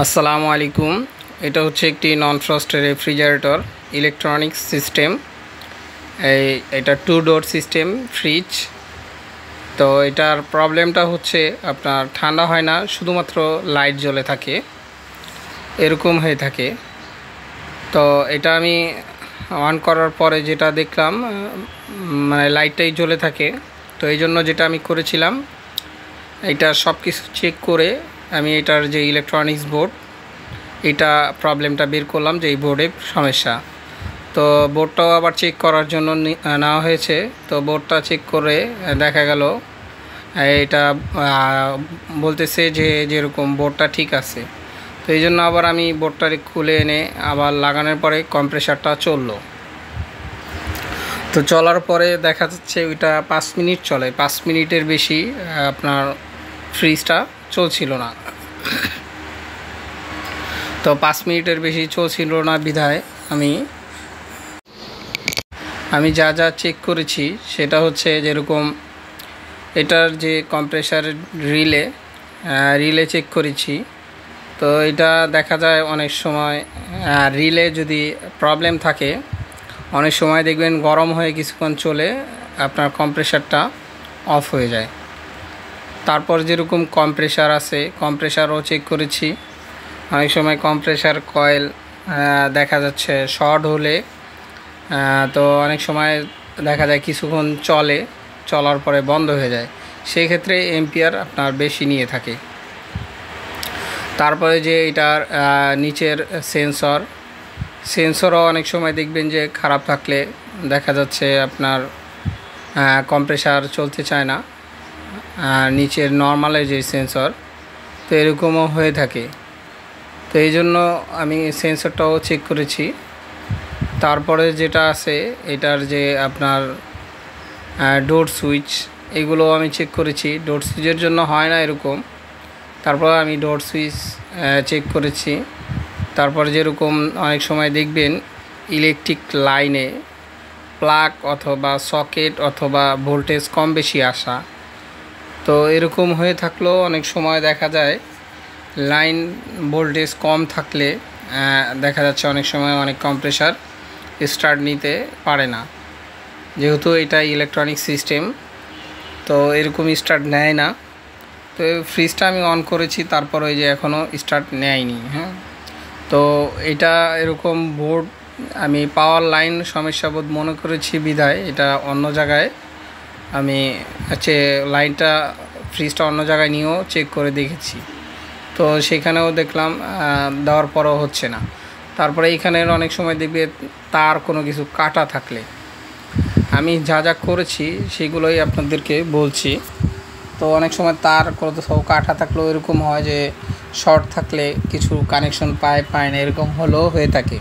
আসসালামু আলাইকুম। এটা হচ্ছে একটি নন ফ্রস্ট রেফ্রিজারেটর ইলেকট্রনিক্স সিস্টেম। এটা 2 ডোর সিস্টেম ফ্রিজ। তো এটার প্রবলেমটা হচ্ছে আপনার ঠান্ডা হয় না, শুধুমাত্র লাইট জ্বলে থাকে, এরকম হয়ে থাকে। তো এটা আমি অন করার পরে যেটা দেখলাম, মানে লাইটটাই জ্বলে থাকে। তো এই জন্য যেটা আমি করেছিলাম, এটা সব কিছু চেক করে আমি এটার যে ইলেকট্রনিক্স বোর্ড, এটা প্রবলেমটা বের করলাম যে এই বোর্ডের সমস্যা। তো বোর্ডটাও আবার চেক করার জন্য নেওয়া হয়েছে। তো বোর্ডটা চেক করে দেখা গেল এটা বলতেছে যে যেরকম বোর্ডটা ঠিক আছে। তো এই জন্য আবার আমি বোর্ডটা খুলে এনে আবার লাগানোর পরে কম্প্রেসারটা চললো। তো চলার পরে দেখা যাচ্ছে ওইটা 5 মিনিট চলে, 5 মিনিটের বেশি আপনার ফ্রিজটা চলছিল না। তো 5 মিনিটের বেশি চলছিল না বিধায় আমি যা যা চেক করেছি সেটা হচ্ছে যেরকম এটার যে কম্প্রেসার রিলে চেক করেছি। তো এটা দেখা যায় অনেক সময় রিলে যদি প্রবলেম থাকে, অনেক সময় দেখবেন গরম হয়ে কিছুক্ষণ চলে আপনার কম্প্রেসারটা অফ হয়ে যায়। তারপর যেরকম কম্প্রেসার আছে, কম্প্রেসারও চেক করেছি। অনেক সময় কম্প্রেসার কয়েল দেখা যাচ্ছে শর্ট হলে তো অনেক সময় দেখা যায় কিছুক্ষণ চলার পরে বন্ধ হয়ে যায়, সেই ক্ষেত্রে এম্পিয়ার আপনার বেশি নিয়ে থাকে। তারপরে যে এটার নিচের সেন্সরও অনেক সময় দেখবেন যে খারাপ থাকলে দেখা যাচ্ছে আপনার কম্প্রেসার চলতে চায় না, নিচের নর্মালের যে সেন্সর, তো এরকমও হয়ে থাকে। তো এই জন্য আমি সেন্সরটাও চেক করেছি। তারপরে যেটা আছে এটার যে আপনার ডোর সুইচ, এগুলো আমি চেক করেছি। ডোর সুইচের জন্য হয় না এরকম, তারপর আমি ডোর সুইচ চেক করেছি। তারপর যেরকম অনেক সময় দেখবেন ইলেকট্রিক লাইনে প্লাগ অথবা সকেট অথবা ভোল্টেজ কম বেশি আসা, তো এরকম হয়ে থাকলেও অনেক সময় দেখা যায় লাইন ভোল্টেজ কম থাকলে দেখা যাচ্ছে অনেক সময় অনেক কম্প্রেসার স্টার্ট নিতে পারে না, যেহেতু এটা ইলেকট্রনিক সিস্টেম, তো এরকম স্টার্ট নেয় না। তো ফ্রিজটা আমি অন করেছি, তারপর ওই যে এখনও স্টার্ট নেয়নি। তো এটা এরকম বোর্ড আমি পাওয়ার লাইন সমস্যাবোধ মনে করেছি বিধায় এটা অন্য জায়গায় আমি লাইনটা ফ্রিজটা অন্য জায়গায় নিয়েও চেক করে দেখেছি। তো সেখানেও দেখলাম দেওয়ার পরও হচ্ছে না। তারপরে এইখানের অনেক সময় দেখবে তার কোনো কিছু কাটা থাকলে, আমি যা যা করেছি সেগুলোই আপনাদেরকে বলছি। তো অনেক সময় তার কোথাও কাটা থাকলেও এরকম হয় যে শর্ট থাকলে কিছু কানেকশন পায় না, এরকম হলেও হয়ে থাকে।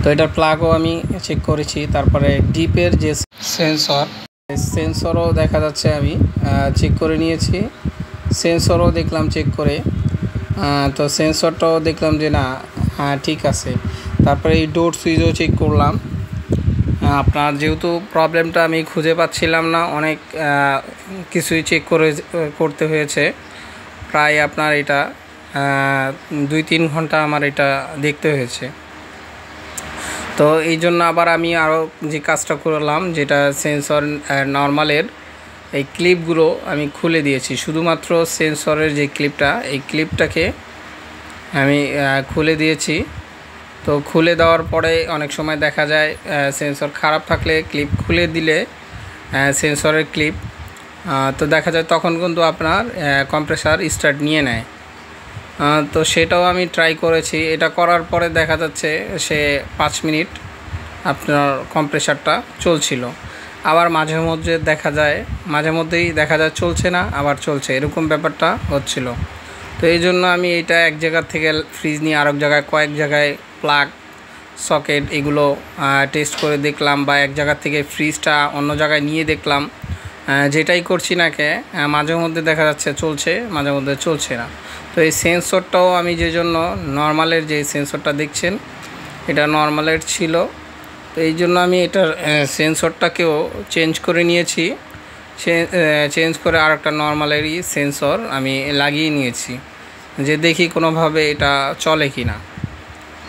তো এটার প্লাগও আমি চেক করেছি। তারপরে ডিপের যে সেন্সরও দেখা যাচ্ছে আমি চেক করে নিয়েছি। সেন্সরও দেখলাম চেক করে, তো সেন্সরটাও দেখলাম যে না ঠিক আছে। তারপরে এই ডোর সুইচও চেক করলাম। আপনার যেহেতু প্রবলেমটা আমি খুঁজে পাচ্ছিলাম না, অনেক কিছুই চেক করতে হয়েছে। প্রায় আপনার এটা 2-3 ঘন্টা আমার এটা দেখতে হয়েছে। তো এই জন্য আবার আমি আরও যে কাজটা করলাম, যেটা সেন্সর নর্মালের এই ক্লিপগুলো আমি খুলে দিয়েছি। শুধুমাত্র সেন্সরের যে ক্লিপটা, এই ক্লিপটাকে আমি খুলে দিয়েছি। তো খুলে দেওয়ার পরে অনেক সময় দেখা যায় সেন্সর খারাপ থাকলে ক্লিপ খুলে দিলে সেন্সরের ক্লিপ, তো দেখা যায় তখন কিন্তু আপনার কম্প্রেসার স্টার্ট নিয়ে নেয়। তো সেটাও আমি ট্রাই করেছি। এটা করার পরে দেখা যাচ্ছে সে 5 মিনিট আপনার কম্প্রেসারটা চলছিল। আবার মাঝে মধ্যেই দেখা যায় চলছে না, আবার চলছে, এরকম ব্যাপারটা হচ্ছিল। তো এই জন্য আমি এটা এক জায়গা থেকে ফ্রিজ নিয়ে আরেক জায়গায় কয়েক জায়গায় প্লাগ সকেট এগুলো টেস্ট করে দেখলাম, বা এক জায়গা থেকে ফ্রিজটা অন্য জায়গায় নিয়ে দেখলাম। যেটাই করছি না মাঝে মধ্যে দেখা যাচ্ছে চলছে, মাঝে মধ্যে চলছে না। তো এই সেন্সরটাও আমি যে জন্য নর্মালের যে সেন্সরটা দেখছেন এটা নর্মালের ছিল, তো এই জন্য আমি এটার সেন্সরটাকেও চেঞ্জ করে নিয়েছি। চেঞ্জ করে আর একটা নর্মালেরই সেন্সর আমি লাগিয়ে নিয়েছি। যে দেখি কোনোভাবে এটা চলে কি না।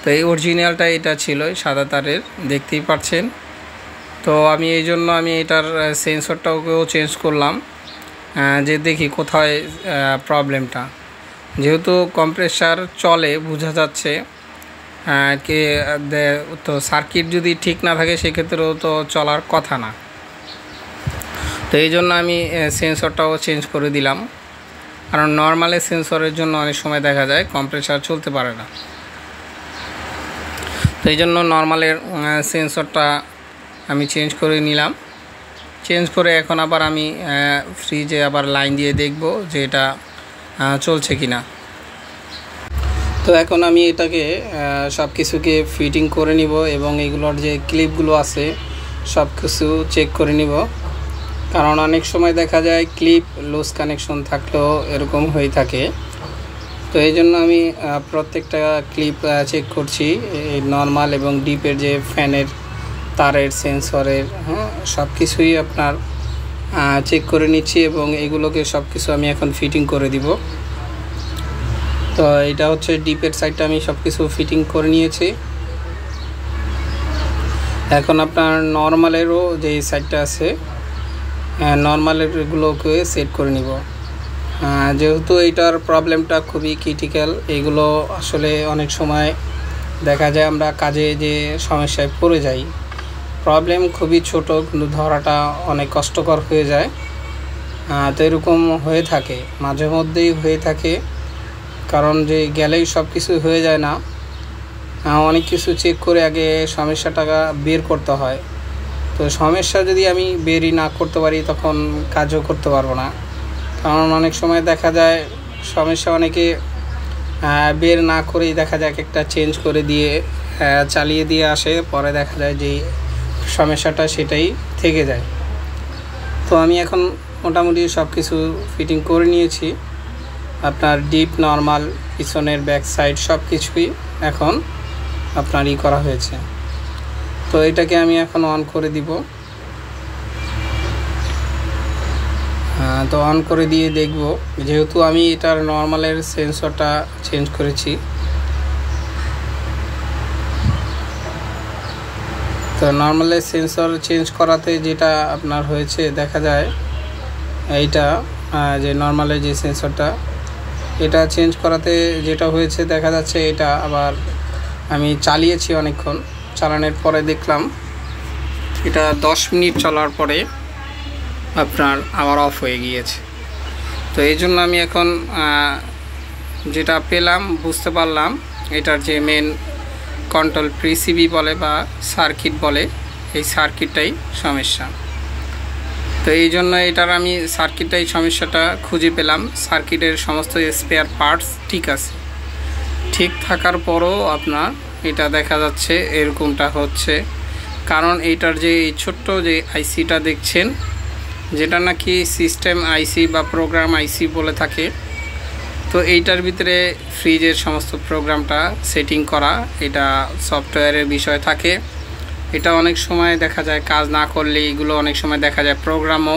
তো এই অরিজিনালটা এটা ছিল সাদা তারের, দেখতেই পাচ্ছেন। তো আমি এই জন্য আমি এটার সেন্সরটাকেও চেঞ্জ করলাম, যে দেখি কোথায় প্রবলেমটা। যেহেতু কম্প্রেসার চলে বোঝা যাচ্ছে, কে তো সার্কিট যদি ঠিক না থাকে সেক্ষেত্রেও তো চলার কথা না। তো এই জন্য আমি সেন্সরটাও চেঞ্জ করে দিলাম, কারণ নর্মালে সেন্সরের জন্য অনেক সময় দেখা যায় কম্প্রেসার চলতে পারে না। তো এই জন্য নর্মালের সেন্সরটা আমি চেঞ্জ করে নিলাম। চেঞ্জ করে এখন আবার আমি ফ্রিজে আবার লাইন দিয়ে দেখব যে এটা চলছে কি না। তো এখন আমি এটাকে সব কিছুকে ফিটিং করে নিব এবং এগুলোর যে ক্লিপগুলো আছে সব কিছু চেক করে নিব, কারণ অনেক সময় দেখা যায় ক্লিপ লুজ কানেকশন থাকলেও এরকম হয়ে থাকে। তো এই জন্য আমি প্রত্যেকটা ক্লিপ চেক করছি, এই নর্মাল এবং ডিপের যে ফ্যানের তারের সেন্সরের সব কিছুই আপনার চেক করে নিচ্ছি এবং এগুলোকে সব কিছু আমি এখন ফিটিং করে দিব। তো এটা হচ্ছে ডিপের সাইডটা আমি সব কিছু ফিটিং করে নিয়েছি। এখন আপনার নর্মালেরও যে সাইডটা আছে নর্মালেরগুলোকে সেট করে নিব। যেহেতু এইটার প্রবলেমটা খুবই ক্রিটিক্যাল, এগুলো আসলে অনেক সময় দেখা যায় আমরা কাজে যে সমস্যায় পড়ে যাই, প্রবলেম খুবই ছোট কিন্তু ধরাটা অনেক কষ্টকর হয়ে যায়। তো এরকম হয়ে থাকে, মাঝে মধ্যেই হয়ে থাকে, কারণ যে গেলেই সব কিছু হয়ে যায় না, অনেক কিছু চেক করে আগে সমস্যাটা বের করতে হয়। তো সমস্যা যদি আমি বেরই না করতে পারি তখন কাজও করতে পারবো না, কারণ অনেক সময় দেখা যায় সমস্যা অনেকে বের না করেই দেখা যায় একটা চেঞ্জ করে দিয়ে চালিয়ে দিয়ে আসে, পরে দেখা যায় যে সমস্যাটা সেটাই থেকে যায়। তো আমি এখন মোটামুটি সব কিছু ফিটিং করে নিয়েছি, আপনার ডিপ নর্মাল পিছনের ব্যাক সাইড সব কিছুই এখন আপনার করা হয়েছে। তো এটাকে আমি এখন অন করে দিব। তো অন করে দিয়ে দেখব, যেহেতু আমি এটার নর্মালের সেন্সরটা চেঞ্জ করেছি। তো নর্মালের সেন্সর চেঞ্জ করাতে যেটা আপনার হয়েছে দেখা যায়, এইটা যে নর্মালের যে সেন্সরটা এটা চেঞ্জ করাতে যেটা হয়েছে দেখা যাচ্ছে, এটা আবার আমি চালিয়েছি অনেকক্ষণ, চালানোর পরে দেখলাম এটা 10 মিনিট চলার পরে আপনার আবার অফ হয়ে গিয়েছে। তো এই জন্য আমি এখন যেটা পেলাম বুঝতে পারলাম এটার যে মেন কন্ট্রোল পিসিবি বলে বা সার্কিট বলে, এই সার্কিটটাই সমস্যা। তো এই জন্য এটার আমি সার্কিটটাই সমস্যাটা খুঁজে পেলাম। সার্কিটের সমস্ত স্পেয়ার পার্টস ঠিক আছে, ঠিক থাকার পরও আপনার এটা দেখা যাচ্ছে এরকমটা হচ্ছে, কারণ এইটার যে এই ছোট্ট যে আইসিটা দেখছেন, যেটা নাকি সিস্টেম আইসি বা প্রোগ্রাম আইসি বলে থাকে, তো এইটার ভিতরে ফ্রিজের সমস্ত প্রোগ্রামটা সেটিং করা, এটা সফটওয়্যারের বিষয় থাকে। এটা অনেক সময় দেখা যায় কাজ না করলে এগুলো অনেক সময় দেখা যায় প্রোগ্রামও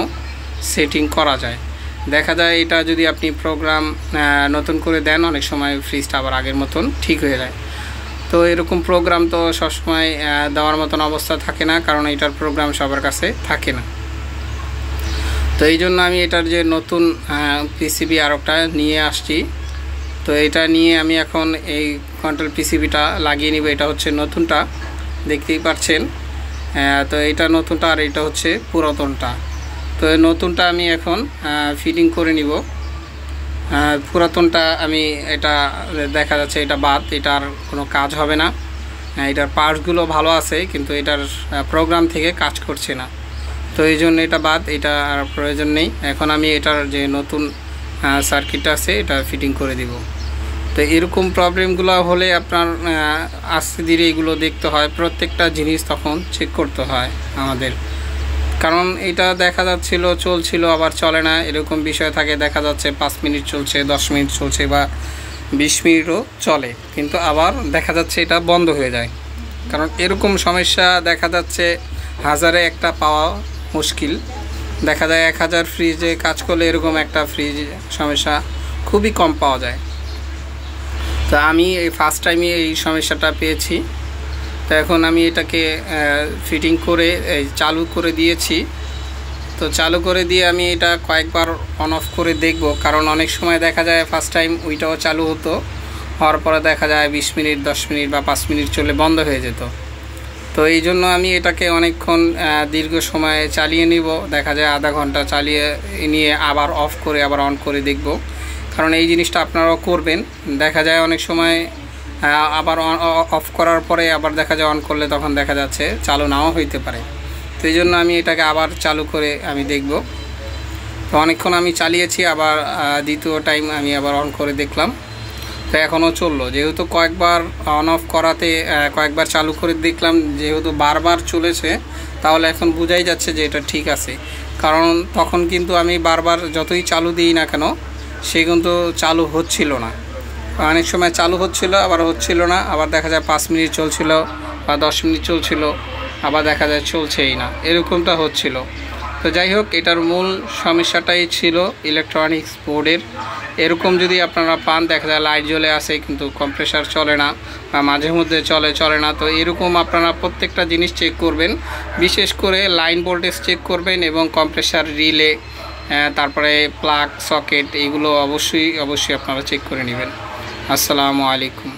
সেটিং করা যায়। দেখা যায় এটা যদি আপনি প্রোগ্রাম নতুন করে দেন অনেক সময় ফ্রিজটা আবার আগের মতন ঠিক হয়ে যায়। তো এরকম প্রোগ্রাম তো সবসময় দেওয়ার মতন অবস্থা থাকে না, কারণ এটার প্রোগ্রাম সবার কাছে থাকে না। তো এই জন্য আমি এটার যে নতুন পিসিবি আরেকটা নিয়ে আসছি। তো এটা নিয়ে আমি এখন এই কন্ট্রোল পিসিবিটা লাগিয়ে নিব। এটা হচ্ছে নতুনটা, দেখতেই পাচ্ছেন। তো এটা নতুনটা আর এটা হচ্ছে পুরাতনটা। তো নতুনটা আমি এখন ফিটিং করে নিব। পুরাতনটা আমি এটা দেখা যাচ্ছে এটা বাদ, এটার কোনো কাজ হবে না। এটার পার্টসগুলো ভালো আছে কিন্তু এটার প্রোগ্রাম থেকে কাজ করছে না, তো এই জন্য এটা বাদ, এটা আর প্রয়োজন নেই। এখন আমি এটার যে নতুন সার্কিটটা আছে এটা ফিটিং করে দিব। তো এরকম প্রবলেমগুলো হলে আপনার আস্তে ধীরে এগুলো দেখতে হয়, প্রত্যেকটা জিনিস তখন চেক করতে হয় আমাদের, কারণ এটা দেখা যাচ্ছিল চলছিল আবার চলে না, এরকম বিষয় থাকে। দেখা যাচ্ছে 5 মিনিট চলছে, 10 মিনিট চলছে বা 20 মিনিটও চলে, কিন্তু আবার দেখা যাচ্ছে এটা বন্ধ হয়ে যায়। কারণ এরকম সমস্যা দেখা যাচ্ছে হাজারে একটা পাওয়া মুশকিল। দেখা যায় 1000 ফ্রিজে কাজ করলে এরকম একটা ফ্রিজ সমস্যা খুবই কম পাওয়া যায়। তো আমি এই ফার্স্ট টাইমে এই সমস্যাটা পেয়েছি। তো এখন আমি এটাকে ফিটিং করে চালু করে দিয়েছি। তো চালু করে দিয়ে আমি এটা কয়েকবার অন অফ করে দেখব, কারণ অনেক সময় দেখা যায় ফার্স্ট টাইম ওইটাও চালু হতো, হওয়ার পরে দেখা যায় 20 মিনিট 10 মিনিট বা 5 মিনিট চলে বন্ধ হয়ে যেত। তো এই জন্য আমি এটাকে অনেকক্ষণ দীর্ঘ সময় চালিয়ে নিব, দেখা যায় আধা ঘন্টা চালিয়ে নিয়ে আবার অফ করে আবার অন করে দেখব। কারণ এই জিনিসটা আপনারাও করবেন, দেখা যায় অনেক সময় আবার অফ করার পরে আবার দেখা যায় অন করলে তখন দেখা যাচ্ছে চালু নাও হইতে পারে। তো এই জন্য আমি এটাকে আবার চালু করে আমি দেখব। তো অনেকক্ষণ আমি চালিয়েছি, আবার দ্বিতীয় টাইম আমি আবার অন করে দেখলাম। তো এখনও চললো, যেহেতু কয়েকবার অন অফ করাতে কয়েকবার চালু করে দেখলাম, যেহেতু বারবার চলেছে, তাহলে এখন বোঝাই যাচ্ছে যে এটা ঠিক আছে। কারণ তখন কিন্তু আমি বারবার যতই চালু দিই না কেন, সে কিন্তু চালু হচ্ছিল না। অনেক সময় চালু হচ্ছিল, আবার হচ্ছিল না, আবার দেখা যায় 5 মিনিট চলছিল বা 10 মিনিট চলছিল, আবার দেখা যায় চলছেই না, এরকমটা হচ্ছিল। তো যাই হোক, এটার মূল সমস্যাটাই ছিল ইলেকট্রনিক্স বোর্ডের। এরকম যদি আপনারা পান, দেখা যায় লাইট জ্বলে আসে কিন্তু কম্প্রেসার চলে না, বা মাঝে মধ্যে চলে না। তো এরকম আপনারা প্রত্যেকটা জিনিস চেক করবেন, বিশেষ করে লাইন ভোল্টেজ চেক করবেন এবং কম্প্রেসার রিলে, তারপরে প্লাগ সকেট, এগুলো অবশ্যই আপনারা চেক করে নেবেন। আসসালামু আলাইকুম।